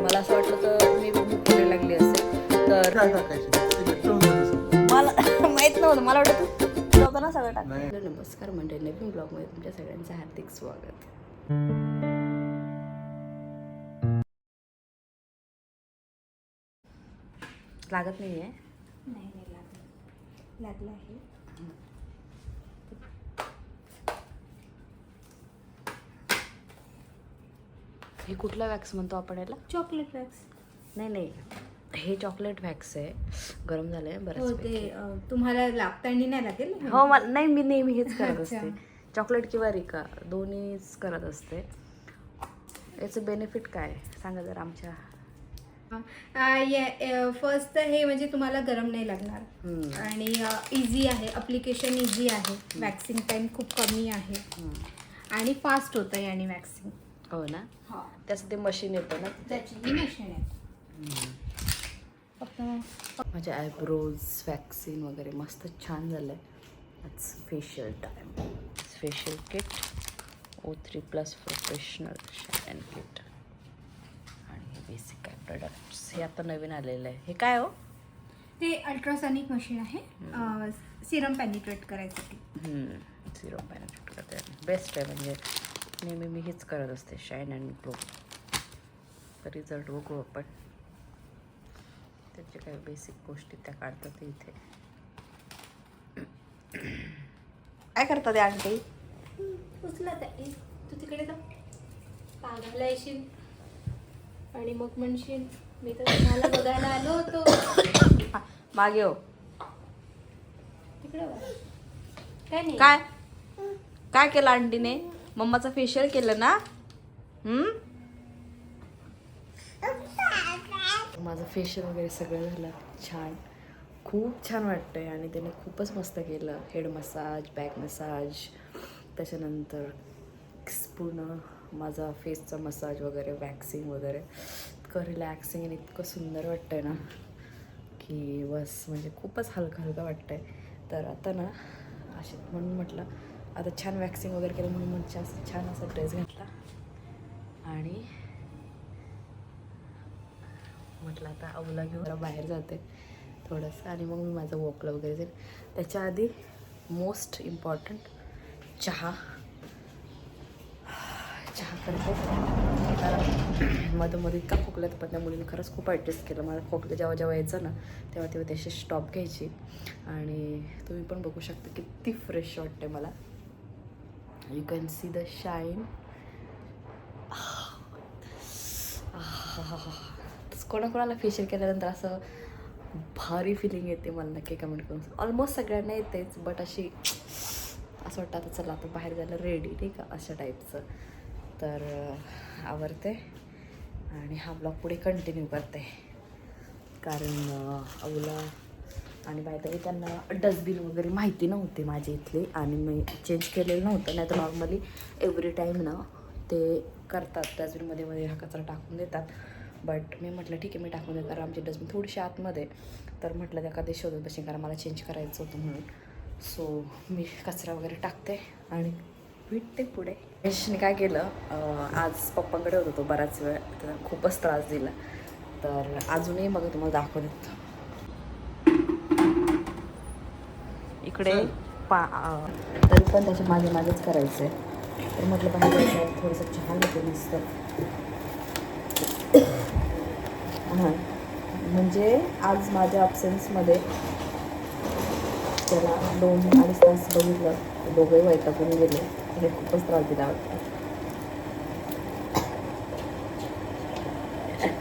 मला असं वाटलं तर मी बुक करायला लागली असेल तर काय टाकायचं मला माहित नव्हतं. मला वाटतं होतं ना सगळं टाकलं. नमस्कार म्हणजे नवीन ब्लॉगमध्ये तुमच्या सगळ्यांचं हार्दिक स्वागत. लागत नाही आहे. नाही लागलं आहे. हे कुठला वॅक्स म्हणतो आपण याला? Chocolate wax. नाही हे चॉकलेट वॅक्स आहे. गरम झालंय हो बरंच. ते तुम्हाला लागताना नाही लागेल. हो मला नाही, मी नेहमी हेच करत अच्छा. असते. चॉकलेट किंवा रिका दोन्हीच करत असते. याचं बेनिफिट काय सांगा जर आमच्या. फर्स्ट तर हे म्हणजे तुम्हाला गरम नाही लागणार आणि इझी आहे. ॲप्लिकेशन इझी आहे. वॅक्सिंग टाईम खूप कमी आहे आणि फास्ट होतं याने वॅक्सिंग. हो ना. हा त्याचं ते मशीन येतं ना. त्याची ही मशीन आहे. फक्त माझे आयब्रोज वॅक्सिन वगैरे मस्त छान झालं आहे. आज facial time. Facial kit O3+ professional shine kit आणि हे बेसिक काय प्रोडक्ट्स. हे आता नवीन आलेलं आहे. हे काय हो? ते अल्ट्रासॉनिक मशीन आहे सिरम पेनिट्रेट करायसाठी. सिरम पेनिट्रेट करते. बेस्ट आहे म्हणजे नेहमी मी हेच करत असते. Shine and glow. तर रिझल्ट बघू आपण. त्याचे काही बेसिक गोष्टी त्या काढतात इथे. काय करतात ते आंटी? उचला तू तिकडे जा. पागायला येशील आणि मग म्हणशील मी तर तुम्हाला बघायला आलो होतो. मागे हो. तिकडे बघा. काय नाही. काय काय केलं आंटीने? मम्माचं फेशियल केलं ना? माझं फेशियल वगैरे सगळं झालं छान. खूप छान वाटतंय आणि त्याने खूपच मस्त केलं. हेड मसाज, बॅक मसाज, त्याच्यानंतर पूर्ण माझा फेसचा मसाज वगैरे, वॅक्सिंग वगैरे. इतकं रिलॅक्सिंग आणि इतकं सुंदर वाटतंय ना की बस म्हणजे खूपच हलकं हलकं वाटतंय. तर आता ना असे म्हणून म्हटलं आता छान वॅक्सिंग वगैरे केलं म्हणून म्हणजे असं छान असा ड्रेस घातला आणि म्हटलं आता अवला घेऊन जरा बाहेर जाते थोडंसं आणि मग मी माझं वॉकला वगैरे जाईल. त्याच्या आधी मोस्ट इम्पॉर्टंट चहा करते. मध्ये इतका खोकला तर पण त्या मुलीने खरंच खूप ॲडजस्ट केलं. मला खोकलं जेव्हा यायचं ना तेव्हा त्याशी स्टॉप घ्यायची आणि तुम्ही पण बघू शकता किती फ्रेश वाटते मला. You can see the shine. कोणाकोणाला फेशियल केल्यानंतर असं भारी फिलिंग येते मला नक्की कमेंट करून. ऑलमोस्ट सगळ्यांना येतेच बट अशी असं वाटतं आता चला आता बाहेर जायला रेडी नाही का अशा टाईपचं. तर आवडते आणि हा ब्लॉग पुढे कंटिन्यू करते कारण अवला आणि बायतरी त्यांना डस्टबिन वगैरे माहिती नव्हते माझे इथले आणि मी चेंज केलेलं नव्हतं. नाही तर नॉर्मली एव्हरी टाईम ना ते करतात डस्टबिनमध्ये मध्ये हा कचरा टाकून देतात. बट मी म्हटलं ठीक आहे मी टाकून देते कारण आमची डस्टबिन थोडीशी आतमध्ये. तर म्हटलं त्या कधी शोधत बसेन कारण मला चेंज करायचं होतं म्हणून. सो मी कचरा वगैरे टाकते आणि भेटते पुढे. यशने काय केलं आज पप्पांकडे होतो तो बराच वेळ. त्याला खूपच त्रास दिला तर अजूनही मग तुम्हाला दाखवून देतो. इकडे तरी पण त्याच्या मागेच करायचं आहे. तर म्हटलं बाहेर जायचं थोडंसं छान होतं मस्त. हां म्हणजे आज माझ्या ॲब्सेन्समध्ये त्याला 2-2.5 तास बघितलं. दोघंही वैतागून गेले. हे खूपच त्रास दिला वाटतं.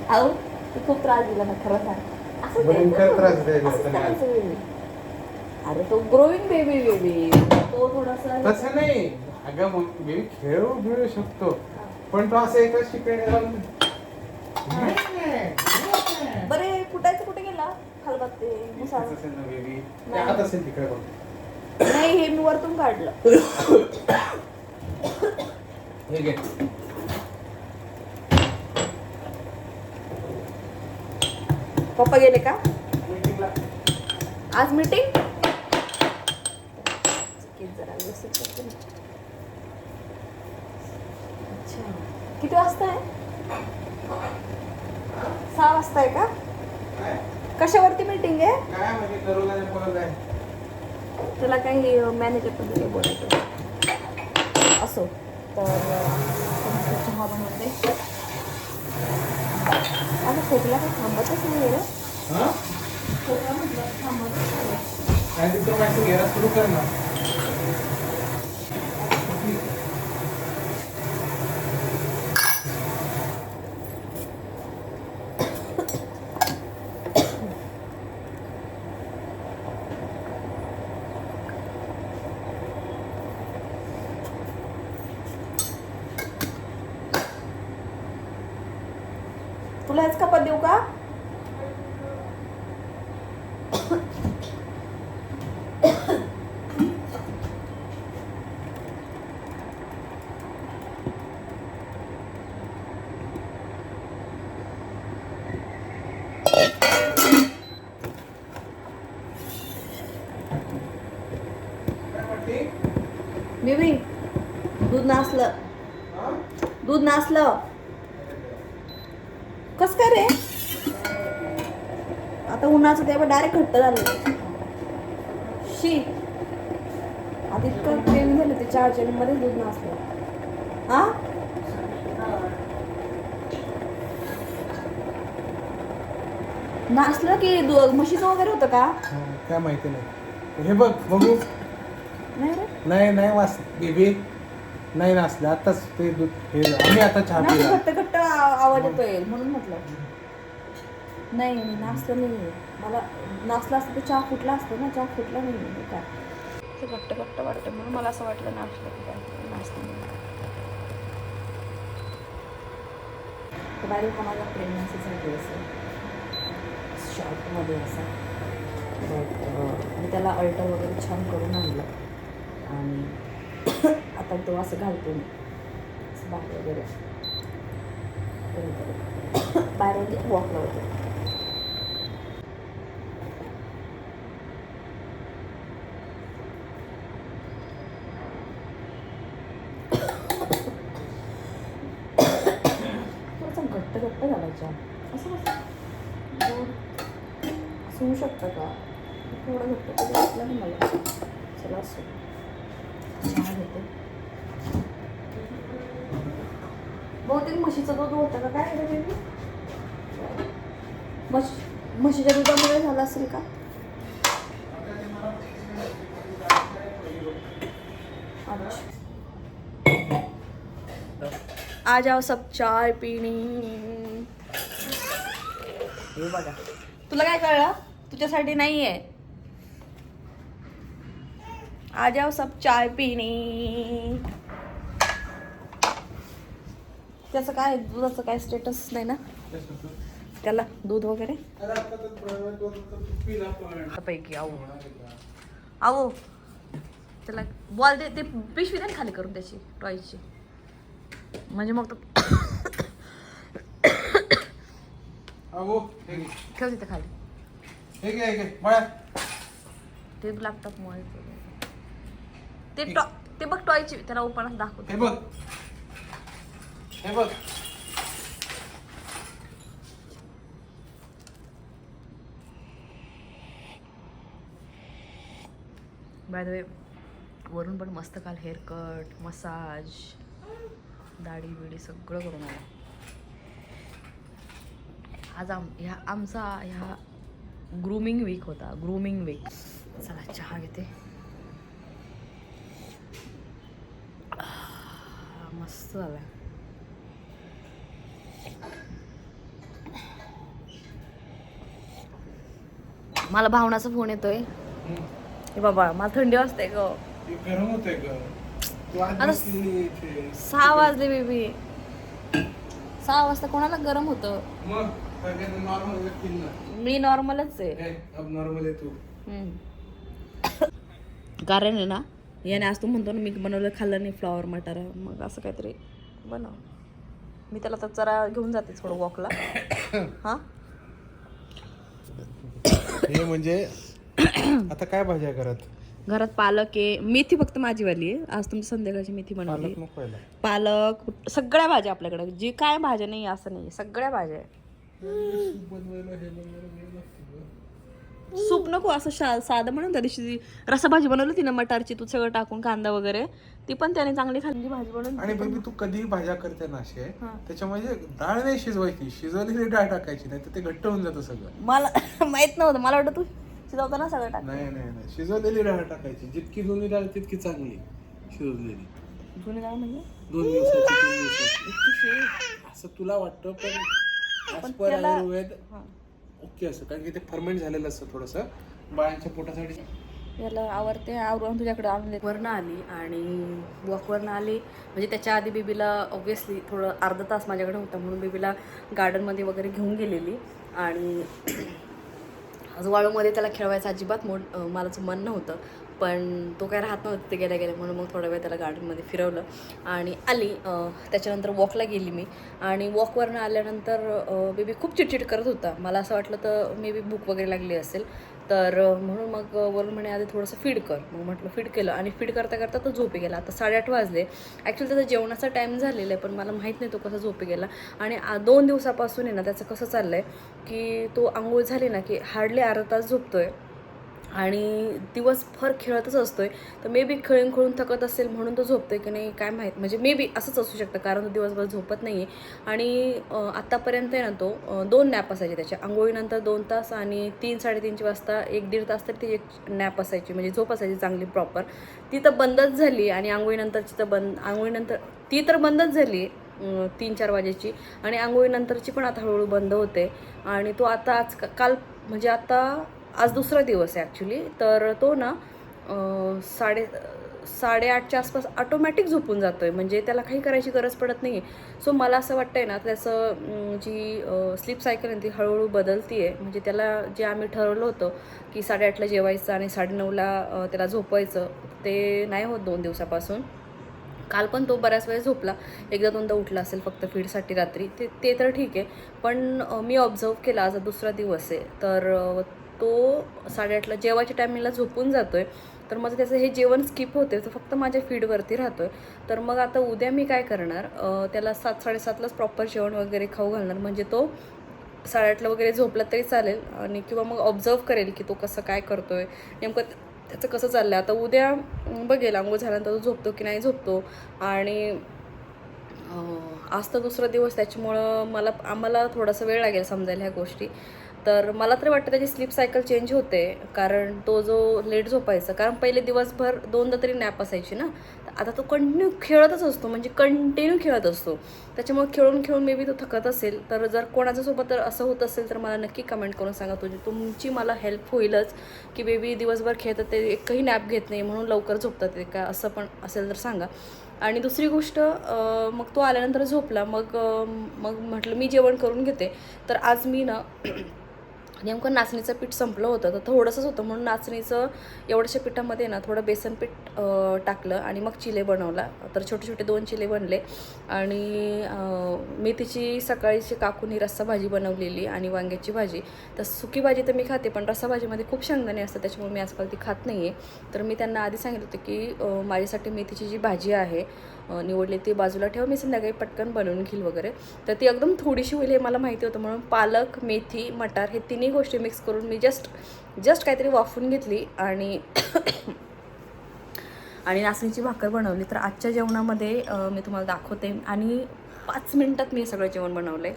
अहो खूप त्रास दिला ना खरं सांग. अरे तो ग्रोईंग बेबी तो थोडासा तसं नाही अगं मग मी खेळू शकतो पण तो असं एका शिकायला जाऊन बरे कुठायचं कुठे गेला खालबात ते मुसाळ. आता असेल तिकडे बघ. नाही हे मी वरतून काढलं. हे घे. पप्पा गेले का आज मीटिंग? जरा व्यवस्थित करते ना. अच्छा किती वाजता आहे? 6 वाजता आहे का? काय कशावरती मीटिंग आहे? काय म्हणजे ठरवलं नाही बोलत आहे. त्याला काही मॅनेजर बद्दल बोलायचं असो तर चहा बनवते. आता खोकला काही थांबतच नाही रे. हा खोकला म्हटलं थांबतच नाही. काय तिथं माहिती घ्यायला सुरू कर ना. तुला हेच कपात देऊ का? बेबी दूध नासलं. दूध नासलं. कस काय रे? आता उन्हाचं तेव्हा डायरेक्ट घट्ट झालं. शी आधी इतकं प्रेम झालं ते 4 मध्ये दूध नासलं. हा नासलं की म्हशीचं वगैरे होतं का? काय माहिती नाही. हे बघ बघू. नाही रे. नाही वास बेबी नाही नासलं. आताच ते दूध हे आम्ही आता चहा नाही, पिला. घट्ट घट्ट आवाज येतोय म्हणून म्हटलं. नाही नाचलं नाही. मला नाचला असतं तर चहा फुटला असतो ना. चहा फुटला नाही काय ते घट्ट घट्ट वाटतं म्हणून मला असं वाटलं नाचलं की काय. नाचलं नाही. बाहेर का माझा प्रेग्नन्सीसाठी असं शॉर्टमध्ये असा मी त्याला अल्टर वगैरे छान करून आणलं आणि आता तो असं घालतो मी बाहेर वगैरे बाहेर म्हणजे वॉकला वगैरे. थोडासा घट्ट घट्ट घालायचा असं कसं असं होऊ शकतं का? थोडं घट्ट तरी वाटलं ना मला. चला असं चहा घेते. बहुतेक म्हशीचं दूध होतं का काय रे बेबी? म्हशीच्या दुधामुळे झालं असेल का? आ जाओ सब चाय पीनी. हे बघा तुला काय कळलं? तुझ्यासाठी नाही आहे. आ जाओ सब चाय पीनी. त्याचं काय दुधाचं काय स्टेटस नाही ना त्याला दूध वगैरे पैकी आहो त्याला बॉल दे. ते पिशवी दे खाली करून त्याची टॉयची म्हणजे मग तो ठेव तिथे खाली. ते लॅपटॉप मुळे ते बघ टॉयची त्याला ओपन दाखवतो. हे बघ बाय द वे वरून पण मस्त काल हेअर कट मसाज दाढी बिडी सगळं करून आलं. आज आमचा ह्या ग्रूमिंग वीक होता. Grooming week. चला चहा घेते. मस्त झाला. मला भावनाचा फोन येतोय. हे बाबा मला थंडी वाजते ग. गरम होतंय ग. आता 6 वाजले बेबी. 6 वाजता कोणाला गरम होतं? मग नॉर्मल व्यक्ती ना. मी नॉर्मलच आहे. अब नॉर्मल आहे तू. कारण आहे ना याने आज तू म्हणतो ना मी बनवलं खाल्लं नाही फ्लॉवर मटार मग असं काहीतरी बनव. मी त्याला तर जरा घेऊन जाते थोडं वॉकला. हा हे म्हणजे आता काय भाज्या घरात पालक आहे. मेथी फक्त माझीवाली आहे. आज तुमची संध्याकाळची मेथी बनवली. पालक सगळ्या भाज्या आपल्याकडे. जी काय भाज्या नाही असं नाही. सगळ्या भाज्या आहे. बनवायला हे बनवायला वेळ लागतो गं. सूप नको असं साधं म्हणून त्या दिवशी रसा भाजी बनवली होती ना मटारची, तू सगळं टाकून कांदा वगैरे, ती पण त्याने चांगली खाल्ली भाजी बनवून. आणि बेबी तू कधी भाज्या करते ना असे त्याच्यामध्ये डाळ नाही शिजवायची, शिजवलेली डाळ टाकायची, नाही तर ते घट्ट होऊन जातं सगळं. मला माहित नव्हतं, मला वाटतं तू शिजवताना सगळं टाक. नाही नाही नाही, शिजवलेली डाळ टाकायची, जितकी जुनी डाळ तितकी चांगली शिजवलेली. जुनी डाळ म्हणजे 2 दिवसाची 3 दिवसाची असं तुला वाटतं, पण as per आयुर्वेद ओके असं, कारण की ते फर्मेंट झालेलं असतं थोडंसं बाळांच्या पोटासाठी. याला आवडते, आवरून तुझ्याकडे आणले. वरनं आली आणि वॉकवरनं आली, म्हणजे त्याच्या आधी बेबीला ऑब्व्हियसली थोडं अर्धा तास माझ्याकडे होता म्हणून बेबीला गार्डनमध्ये वगैरे घेऊन गेलेली. आणि वाळूमध्ये त्याला खेळवायचं अजिबात मलाच मन नव्हतं, पण तो काय राहत नव्हतं ते गेल्या गेल्या, म्हणून मग थोडा वेळ त्याला गार्डनमध्ये फिरवलं आणि आली. त्याच्यानंतर वॉकला गेली मी, आणि वॉकवरनं आल्यानंतर बेबी खूप चिडचिड करत होता. मला असं वाटलं तर मे बी भूक वगैरे लागली असेल, तर म्हणून मग वरून म्हणे आधी थोडंसं फीड कर. मग म्हटलं फीड केलं, आणि फीड करता करता तो झोपी गेला. आता 8:30 वाजले. ॲक्च्युली त्याचा जेवणाचा टाईम झालेला आहे, पण मला माहीत नाही तो कसा झोपी गेला. आणि 2 दिवसापासून आहे ना त्याचं कसं चाललं आहे की तो आंघोळ झाली ना की हार्डली अर्धा तास झोपतो आहे, आणि दिवसभर खेळतच असतोय. तर मे बी खेळून खेळून थकत असेल म्हणून तो झोपतोय की नाही काय माहीत, म्हणजे मे बी असंच असू शकतं, कारण तो दिवसभर झोपत नाही आहे. आणि आत्तापर्यंत आहे ना तो 2 नॅप असायचे त्याच्या, आंघोळीनंतर 2 तास, आणि 3-3:30 वाजता 1-1.5 तास तरी ती एक नॅप असायची, म्हणजे झोप असायची चांगली प्रॉपर. ती तर बंदच झाली, आणि आंघोळीनंतरची तर आंघोळीनंतर ती तर बंदच झाली 3-4 वाजेची, आणि आंघोळीनंतरची पण आता हळूहळू बंद होते. आणि तो आता काल म्हणजे आज दुसरा दिवस आहे ॲक्च्युली, तर तो ना 8:30च्या आसपास ऑटोमॅटिक झोपून जातो आहे, म्हणजे त्याला काही करायची गरज पडत नाही आहे. सो मला असं वाटतं आहे ना त्याचं जी स्लीप सायकल आहे ती हळूहळू बदलती आहे. म्हणजे त्याला जे आम्ही ठरवलं होतं की 8:30ला जेवायचं आणि 9:30ला त्याला झोपवायचं, ते नाही होत 2 दिवसापासून. काल पण तो बऱ्याच वेळ झोपला, 1-2दा उठला असेल फक्त फीडसाठी रात्री, ते तर ठीक आहे. पण मी ऑब्झर्व केला, आज दुसरा दिवस आहे, तर तो 8:30ला जेवायच्या टायमिंगला झोपून जातो आहे. तर माझं त्याचं हे जेवण स्किप होते, तो फक्त माझ्या फीडवरती राहतो आहे. तर मग आता उद्या मी काय करणार, त्याला 7-7:30लाच प्रॉपर जेवण वगैरे खाऊ घालणार, म्हणजे तो 8:30ला वगैरे झोपला तरी चालेल, आणि किंवा मग ऑब्झर्व करेल की तो कसं काय करतो आहे, नेमकं त्याचं कसं चाललं आहे. आता उद्या बघेल आंघोळ झाल्यानंतर तो झोपतो की नाही झोपतो. आणि आज तर दुसरा दिवस, त्याच्यामुळं आम्हाला थोडासा वेळ लागेल समजायला ह्या गोष्टी. तर मला तरी वाटतं त्याची स्लीप सायकल चेंज होते, कारण तो जो लेट झोपायचा, कारण पहिले दिवसभर 2दा तरी नॅप असायची ना, आता तो कंटिन्यू खेळतच असतो, म्हणजे कंटिन्यू खेळत असतो. त्याच्यामुळे खेळून खेळून मे बी तो थकत असेल. तर जर कोणाच्या सोबत तर असं होत असेल तर मला नक्की कमेंट करून सांगा. तुमची मला हेल्प होईलच, की बेबी दिवसभर खेळतात ते एकही नॅप घेत नाही म्हणून लवकर झोपतात ते का, असं पण असेल तर सांगा. आणि दुसरी गोष्ट, मग तो आल्यानंतर झोपला, मग म्हटलं मी जेवण करून घेते. तर आज मी ना नेमकं नाचणीचं पीठ संपलं होतं, तर थोडंसंच होतं म्हणून नाचणीचं एवढ्याशा पिठामध्ये ना थोडं बेसन पीठ टाकलं, आणि मग चिले बनवला. तर छोटे छोटे 2 चिले बनले. आणि मेथीची सकाळीची काकूनी रस्सा भाजी बनवलेली, आणि वांग्याची भाजी. तर सुकी भाजी तर मी खाते, पण रस्सा भाजीमध्ये खूप शेंगदाणे असतात, त्याच्यामुळे मी आजकाल ती खात नाही आहे. तर मी त्यांना आधी सांगितलं होतं की माझ्यासाठी मेथीची जी भाजी आहे निवडली ती बाजूला ठेवा, मी संध्याकाळी पटकन बनवून घेईल वगैरे. तर ती एकदम थोडीशी होईल हे मला माहिती होतं, म्हणून पालक, मेथी, मटार हे तिन्ही गोष्टी मिक्स करून मी जस्ट काहीतरी वाफवून घेतली, आणि नाचणीची भाकर बनवली. तर आजच्या जेवणामध्ये मी तुम्हाला दाखवते, आणि 5 मिनिटात मी हे सगळं जेवण बनवलं आहे.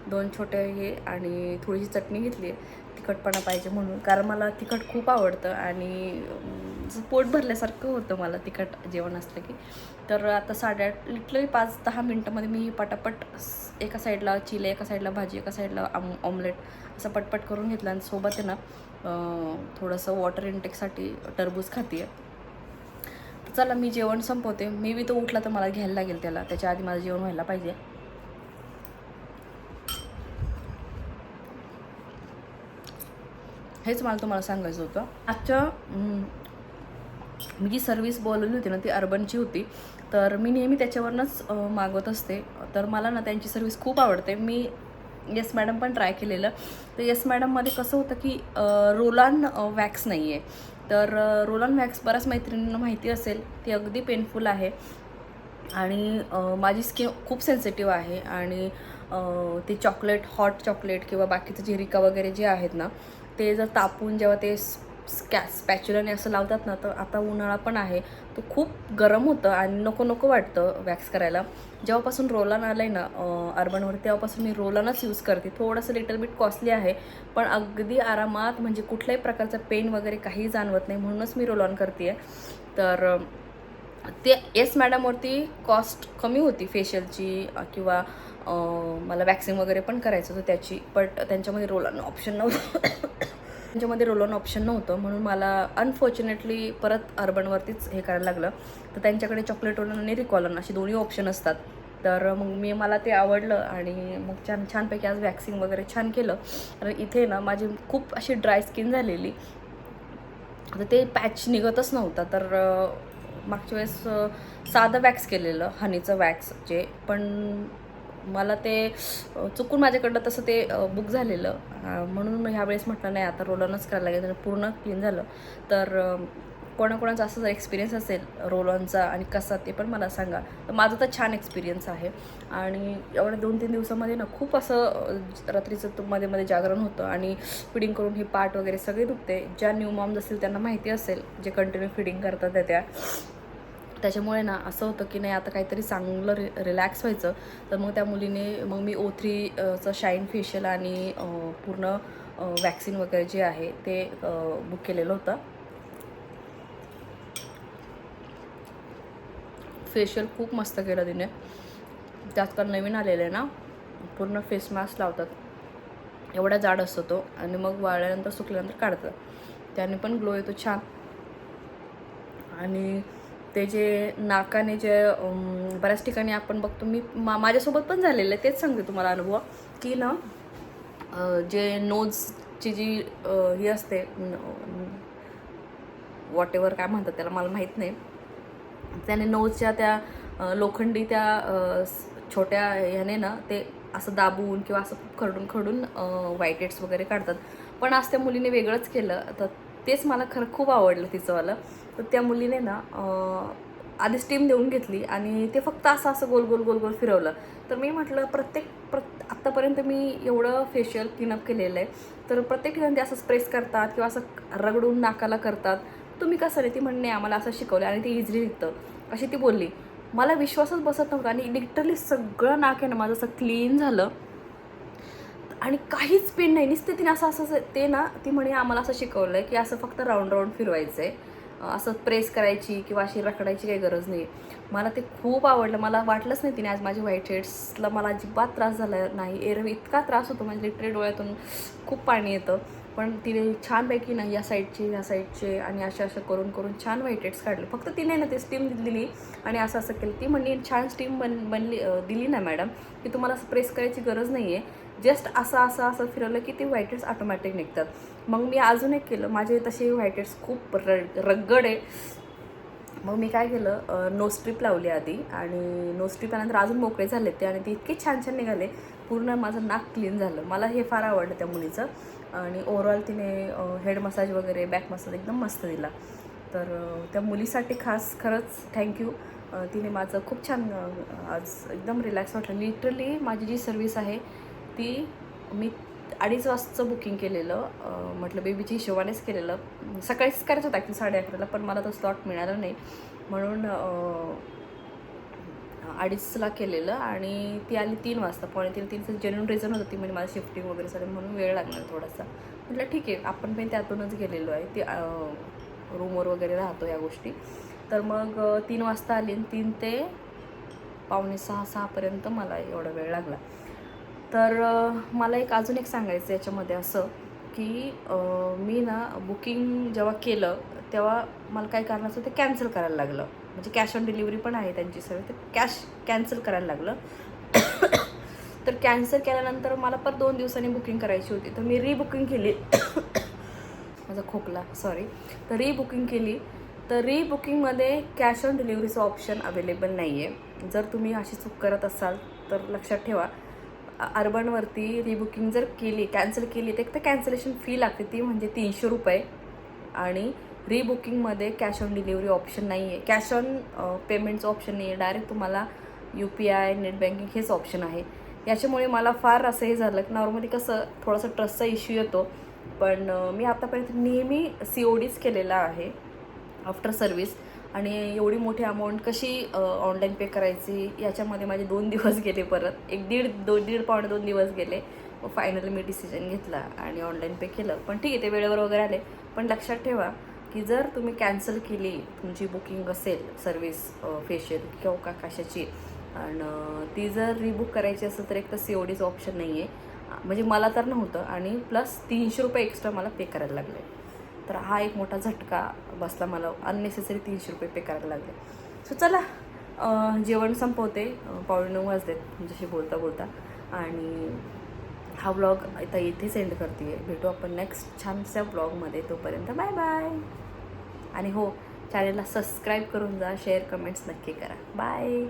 2 छोटे हे, आणि थोडीशी चटणी घेतली आहे, तिखटपणा पाहिजे म्हणून, कारण मला तिखट खूप आवडतं, आणि पोट भरल्यासारखं होतं मला तिखट जेवण असलं की. तर आता 8:30 लिटरली 5-10 मिनटामध्ये मी पटापट एका साईडला चिले, एका साईडला भाजी, एका साईडला ऑमलेट असं पटपट करून घेतलं, आणि सोबत आहे ना थोडंसं वॉटर इंटेकसाठी टरबूज खाते आहे. तर चला मी जेवण संपवते. मी बी तो उठला तर मला घ्यायला लागेल त्याला, त्याच्या आधी माझं जेवण व्हायला पाहिजे. हेच मला तुम्हाला सांगायचं होतं. आजच्या मी जी सर्विस बोलवली होती ना ती अर्बनची होती, तर मी नेहमी त्याच्यावरूनच मागवत असते. तर मला ना त्यांची सर्विस खूप आवडते. मी येस मॅडम पण ट्राय केलेलं. तर येस मॅडममध्ये कसं होतं की रोल ऑन वॅक्स नाही आहे. तर रोल ऑन वॅक्स बऱ्याच मैत्रिणींना माहिती असेल, ती अगदी पेनफुल आहे, आणि माझी स्किन खूप सेन्सिटिव्ह आहे, आणि ते चॉकलेट, हॉट चॉकलेट किंवा बाकीचं जिरिका वगैरे जे आहेत ना, ते जर तापून जेव्हा ते स्पॅच्युलाने असं लावतात ना, तर आता उन्हाळा पण आहे, तो खूप गरम होतं आणि नको नको वाटतं वॅक्स करायला. जेव्हापासून रोलॉन आलं आहे ना अर्बनवर, तेव्हापासून मी रोलॉनच यूज करते. थोडंसं लिटल बिट कॉस्टली आहे, पण अगदी आरामात, म्हणजे कुठल्याही प्रकारचा पेन वगैरे काही जाणवत नाही, म्हणूनच मी रोलॉन करते आहे. तर ते येस मॅडमवरती कॉस्ट कमी होती फेशियलची किंवा मला वॅक्सिंग वगैरे पण करायचं होतं त्याची, बट त्यांच्यामध्ये रोलॉन ऑप्शन नव्हतं. म्हणून मला अनफॉर्च्युनेटली परत अर्बनवरतीच हे करायला लागलं. तर त्यांच्याकडे चॉकलेट रोलॉन आणि रिकॉलन अशी दोन्ही ऑप्शन असतात. तर मग मला ते आवडलं आणि मग छानपैकी आज वॅक्सिंग वगैरे छान केलं. आणि इथे ना माझी खूप अशी ड्राय स्किन झालेली, आता ते पॅच निघतच नव्हता. तर मागच्या वेळेस साधं वॅक्स केलेलं, हनीचं वॅक्स जे, पण मला ते चुकून माझ्याकडनं तसं ते बुक झालेलं, म्हणून ह्या वेळेस म्हटलं नाही आता रोलॉनच करायला लागेल, पूर्ण क्लीन झालं. तर कोणाकोणाचा असं जर एक्सपिरियन्स असेल रोलॉनचा आणि कसा, ते पण मला सांगा. तर माझं तर छान एक्सपिरियन्स आहे. आणि एवढ्या 2-3 दिवसामध्ये ना खूप असं रात्रीचं मध्ये जागरण होतं आणि फिडिंग करून हे पाठ वगैरे सगळे दुखते. ज्या न्यू मॉम्स असतील त्यांना माहिती असेल, जे कंटिन्यू फिडिंग करतात त्या. त्याच्यामुळे ना असं होतं की नाही आता काहीतरी चांगलं रिलॅक्स व्हायचं. तर मग त्या मुलीने मग मी O3चं शाईन फेशियल आणि पूर्ण वॅक्सिन वगैरे जे आहे ते बुक केलेलं होतं. फेशियल खूप मस्त केलं तिने. त्यात का नवीन आलेलं आहे ना, पूर्ण फेस मास्क लावतात, एवढा जाड असतो तो, आणि मग वाळल्यानंतर सुकल्यानंतर काढतात. त्याने पण ग्लो येतो छान. आणि ते जे नाकाने जे बऱ्याच ठिकाणी आपण बघतो, मी माझ्यासोबत पण झालेलं आहे, तेच सांगते तुम्हाला अनुभव, की ना जे नोजची जी ही असते, वॉट एव्हर काय म्हणतात त्याला मला माहीत नाही, त्याने नोजच्या त्या लोखंडी त्या छोट्या ह्याने ना ते असं दाबून किंवा असं खरडून व्हाईट हेड्स वगैरे काढतात. पण आज त्या मुलीने वेगळंच केलं, तर तेच मला खरं खूप आवडलं तिचंवालं. तर त्या मुलीने ना आधी स्टीम देऊन घेतली आणि ते फक्त असं गोल गोल फिरवलं. तर मी म्हटलं आत्तापर्यंत मी एवढं फेशियल क्लीनअप केलेलं आहे, तर प्रत्येक ठिकाणी ते असं स्प्रेस करतात किंवा असं रगडून नाकाला करतात, तुम्ही कसं नाही? ती म्हणणे आम्हाला असं शिकवलं आणि ते इझिली निघतं, अशी ती बोलली. मला विश्वासच बसत नव्हता आणि लिटरली सगळं नाक आहे ना माझं असं क्लीन झालं आणि काहीच पेन नाही. नुसते तिने असं ते ना, ती म्हणे आम्हाला असं शिकवलं आहे की असं फक्त राऊंड फिरवायचं आहे, असं प्रेस करायची किंवा अशी रखडायची काही गरज नाही. मला ते खूप आवडलं. मला वाटलंच नाही तिने आज माझ्या व्हाईट हेड्सला मला अजिबात त्रास झाला नाही. एरवी इतका त्रास होतो म्हणजे लिटरली डोळ्यातून खूप पाणी येतं, पण तिने छानपैकी ना या साईडचे आणि अशा करून छान व्हाईट हेड्स काढले. फक्त तिने ना ते स्टीम दिली आणि असं केलं. ती म्हणली छान स्टीम दिली ना मॅडम, की तुम्हाला असं प्रेस करायची गरज नाही आहे, जस्ट असं फिरवलं की ते व्हाईट हेड्स ऑटोमॅटिक निघतात. मग मी अजून एक केलं, माझे तसे व्हाईट हेड्स खूप रगड आहे. मग मी काय केलं, नोज स्ट्रीप लावली आधी, आणि नोज स्ट्रीप त्यानंतर अजून मोकळे झाले ते, आणि ते इतके छान निघाले, पूर्ण माझं नाक क्लीन झालं. मला हे फार आवडलं त्या मुलीचं. आणि ओव्हरऑल तिने हेड मसाज वगैरे बॅक मसाज एकदम मस्त दिला. तर त्या मुलीसाठी खास खरंच थँक्यू. तिने माझं खूप छान आज एकदम रिलॅक्स वाटलं. लिटरली माझी जी सर्विस आहे ती मी 2:30 वाजताचं बुकिंग केलेलं, म्हटलं बेबीच्या हिशोबानेच केलेलं. सकाळीच करायचं होतं ॲक्च्युली 11:30ला, पण मला तो स्लॉट मिळाला नाही, म्हणून 2:30ला केलेलं. आणि ती आली 3 वाजता, 2:45. जेन्युइन रिझन होतं, ती म्हणजे माझं शिफ्टिंग वगैरे सगळं म्हणून वेळ लागणार थोडासा. म्हटलं ठीक आहे, आपण पण त्यातूनच गेलेलो आहे, ती रूमवर वगैरे राहतो या गोष्टी. तर मग 3 वाजता आली आणि 3 ते 5:45-6पर्यंत मला एवढा वेळ लागला. तर मला अजून एक सांगायचं याच्यामध्ये असं, की मी ना बुकिंग जेव्हा केलं तेव्हा मला काय कारणाचं ते कॅन्सल करायला लागलं. म्हणजे कॅश ऑन डिलिव्हरी पण आहे त्यांची सगळी, तर कॅन्सल करायला लागलं. तर कॅन्सल केल्यानंतर मला परत 2 दिवसांनी बुकिंग करायची होती, तर मी रिबुकिंग केली. माझा खोकला, सॉरी. तर रिबुकिंग केली. तर रिबुकिंगमध्ये कॅश ऑन डिलिव्हरीचं ऑप्शन अवेलेबल नाही आहे. जर तुम्ही अशी चूक करत असाल तर लक्षात ठेवा. अर्बनवरती रिबुकिंग जर कॅन्सल केली तर एक तर कॅन्सलेशन फी लागते, ती म्हणजे 300 रुपये. आणि रिबुकिंगमध्ये कॅश ऑन डिलिव्हरी ऑप्शन नाही आहे, कॅश ऑन पेमेंटचं ऑप्शन नाही आहे. डायरेक्ट तुम्हाला UPI, नेट बँकिंग हेच ऑप्शन आहे. याच्यामुळे मला फार असं हे झालं की नॉर्मली कसं थोडासा ट्रस्टचा इश्यू येतो, पण मी आतापर्यंत नेहमी CODच केलेला आहे आफ्टर सर्विस. आणि एवढी मोठी अमाऊंट कशी ऑनलाईन पे करायची याच्यामध्ये माझे 2 दिवस गेले, परत दीड पावणे 2 दिवस गेले. फायनली मी डिसिजन घेतला आणि ऑनलाईन पे केलं. पण ठीक आहे, ते वेळेवर वगैरे आले. पण लक्षात ठेवा की जर तुम्ही कॅन्सल केली तुमची बुकिंग असेल सर्विस फेशियल किंवा कशाची, आणि ती जर रिबुक करायची असेल तर एक तर CODचं ऑप्शन नाही आहे, म्हणजे मला तर नव्हतं, आणि प्लस 300 रुपये एक्स्ट्रा मला पे करायला लागले. तर हा एक मोठा झटका बसला मला, अननेसेसरी 300 रुपये पे करायला लागले. सो चला जेवण संपवते, 8:45 वाजलेत तुमच्याशी बोलता बोलता, आणि हा व्लॉग आता इथे सेंड करते आहे. भेटू आपण नेक्स्ट छानशा व्लॉगमध्ये. तोपर्यंत बाय बाय. आणि हो, चॅनलला सबस्क्राईब करून जा, शेअर कमेंट्स नक्की करा. बाय.